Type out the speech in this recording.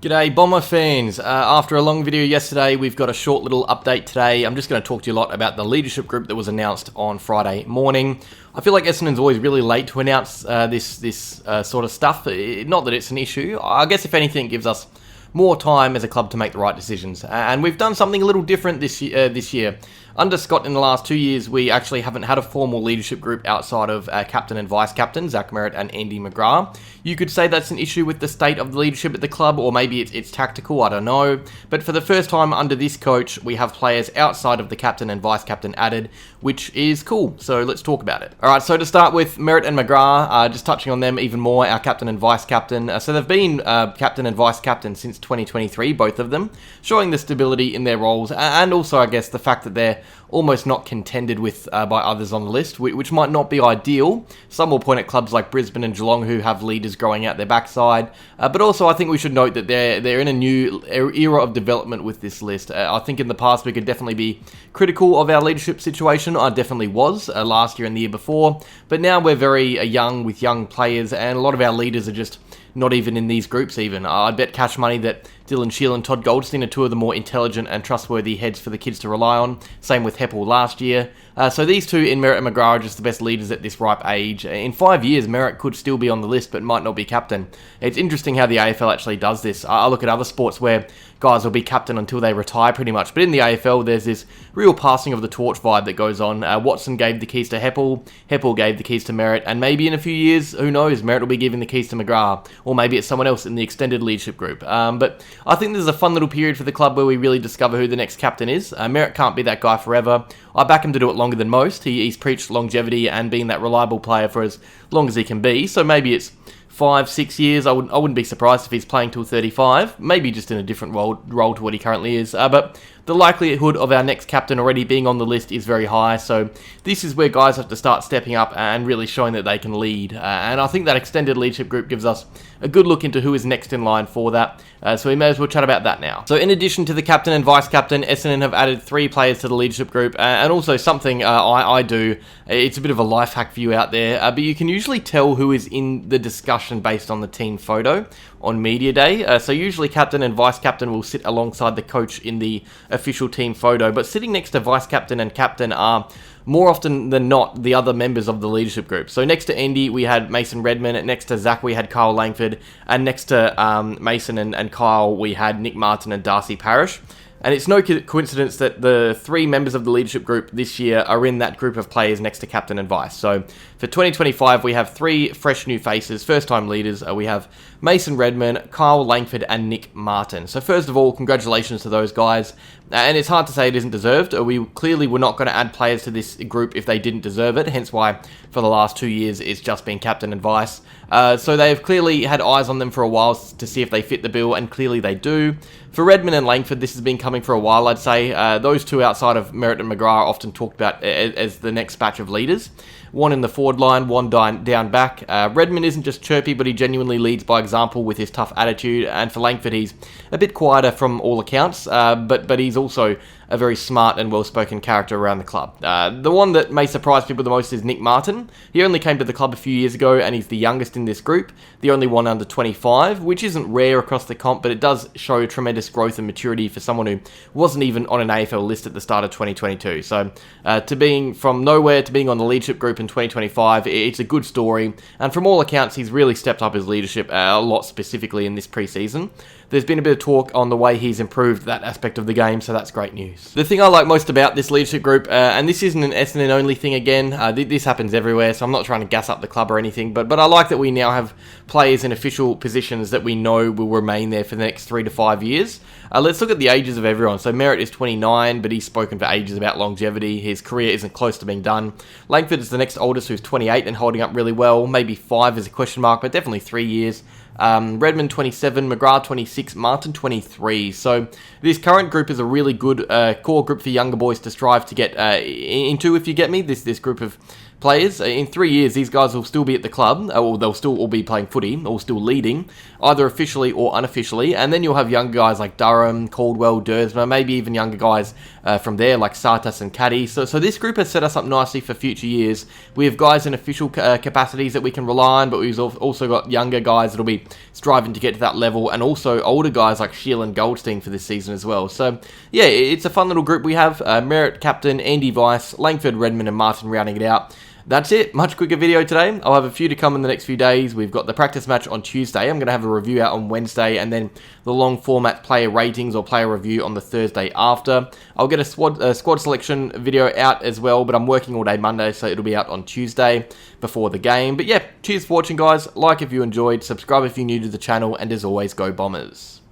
G'day Bomber fans. After a long video yesterday, we've got a short little update today. I'm just going to talk to you a lot about the leadership group that was announced on Friday morning. I feel like Essendon's always really late to announce this sort of stuff. Not that it's an issue. I guess if anything, it gives us more time as a club to make the right decisions. And we've done something a little different this year. Under Scott in the last 2 years, we actually haven't had a formal leadership group outside of captain and vice-captain, Zach Merrett and Andy McGrath. You could say that's an issue with the state of the leadership at the club, or maybe it's tactical, I don't know. But for the first time under this coach, we have players outside of the captain and vice-captain added, which is cool. So let's talk about it. Alright, so to start with, Merrett and McGrath, just touching on them even more, our captain and vice-captain. So they've been captain and vice-captain since 2023, both of them, showing the stability in their roles, and also, I guess, the fact that they're almost not contended with by others on the list, which might not be ideal. Some will point at clubs like Brisbane and Geelong who have leaders growing out their backside, but also I think we should note that they're in a new era of development with this list. I think in the past we could definitely be critical of our leadership situation. I definitely was last year and the year before, but now we're very young with young players, and a lot of our leaders are just not even in these groups even. I'd bet cash money that Dylan Shield and Todd Goldstein are two of the more intelligent and trustworthy heads for the kids to rely on. Same with Heppel last year. So these two in Merrett and McGrath are just the best leaders at this ripe age. In 5 years, Merrett could still be on the list but might not be captain. It's interesting how the AFL actually does this. I look at other sports where guys will be captain until they retire pretty much. But in the AFL, there's this real passing of the torch vibe that goes on. Watson gave the keys to Heppel, Heppel gave the keys to Merrett, and maybe in a few years, who knows, Merrett will be giving the keys to McGrath, or maybe it's someone else in the extended leadership group. But I think this is a fun little period for the club where we really discover who the next captain is. Merrett can't be that guy forever. I back him to do it longer than most. He's preached longevity and being that reliable player for as long as he can be, so maybe it's 5-6 years. I wouldn't be surprised if he's playing till 35, maybe just in a different role to what he currently is. But the likelihood of our next captain already being on the list is very high, so this is where guys have to start stepping up and really showing that they can lead. And I think that extended leadership group gives us a good look into who is next in line for that. So we may as well chat about that now. So in addition to the captain and vice-captain, Essendon have added 3 players to the leadership group, and also something I do. It's a bit of a life hack for you out there, but you can usually tell who is in the discussion based on the team photo on media day. So usually captain and vice-captain will sit alongside the coach in the official team photo, but sitting next to vice-captain and captain are more often than not the other members of the leadership group. So next to Andy, we had Mason Redman. Next to Zach, we had Kyle Langford. And next to Mason and Kyle, we had Nick Martin and Darcy Parish. And it's no coincidence that the 3 members of the leadership group this year are in that group of players next to captain and vice. So for 2025, we have 3 fresh new faces, first-time leaders. We have Mason Redman, Kyle Langford, and Nick Martin. So first of all, congratulations to those guys. And it's hard to say it isn't deserved. We clearly were not going to add players to this group if they didn't deserve it, hence why for the last 2 years it's just been captain and vice. So they've clearly had eyes on them for a while to see if they fit the bill, and clearly they do. For Redman and Langford, this has been coming for a while, I'd say. Those two outside of Merrett and McGrath are often talked about as the next batch of leaders. One in the forward line, one down back. Redman isn't just chirpy, but he genuinely leads by example with his tough attitude. And for Langford, he's a bit quieter from all accounts, but he's also a very smart and well-spoken character around the club. The one that may surprise people the most is Nick Martin. He only came to the club a few years ago, and he's the youngest in this group, the only one under 25, which isn't rare across the comp, but it does show tremendous growth and maturity for someone who wasn't even on an AFL list at the start of 2022. So to being from nowhere to being on the leadership group in 2025, it's a good story, and from all accounts, he's really stepped up his leadership a lot, specifically in this pre-season. There's been a bit of talk on the way he's improved that aspect of the game, so that's great news. The thing I like most about this leadership group, and this isn't an Essendon only thing again, this happens everywhere, so I'm not trying to gas up the club or anything, but I like that we now have players in official positions that we know will remain there for the next 3 to 5 years. Let's look at the ages of everyone. So Merrett is 29, but he's spoken for ages about longevity. His career isn't close to being done. Langford is the next oldest, who's 28 and holding up really well. Maybe 5 is a question mark, but definitely 3 years. Redman 27, McGrath 26, Martin 23. So this current group is a really good core group for younger boys to strive to get into, if you get me. This group of players. In 3 years, these guys will still be at the club, or they'll still all be playing footy, or still leading, either officially or unofficially. And then you'll have younger guys like Durham, Caldwell, Dersma, maybe even younger guys from there like Sartas and Caddy. So this group has set us up nicely for future years. We have guys in official capacities that we can rely on, but we've also got younger guys that'll be striving to get to that level, and also older guys like Shiel and Goldstein for this season as well. So yeah, it's a fun little group we have. Merrett, captain, Andy Weiss, Langford, Redmond and Martin rounding it out. That's it. Much quicker video today. I'll have a few to come in the next few days. We've got the practice match on Tuesday. I'm going to have a review out on Wednesday, and then the long format player ratings or player review on the Thursday after. I'll get a squad selection video out as well, but I'm working all day Monday, so it'll be out on Tuesday before the game. But yeah, cheers for watching, guys. Like if you enjoyed, subscribe if you're new to the channel, and as always, go Bombers.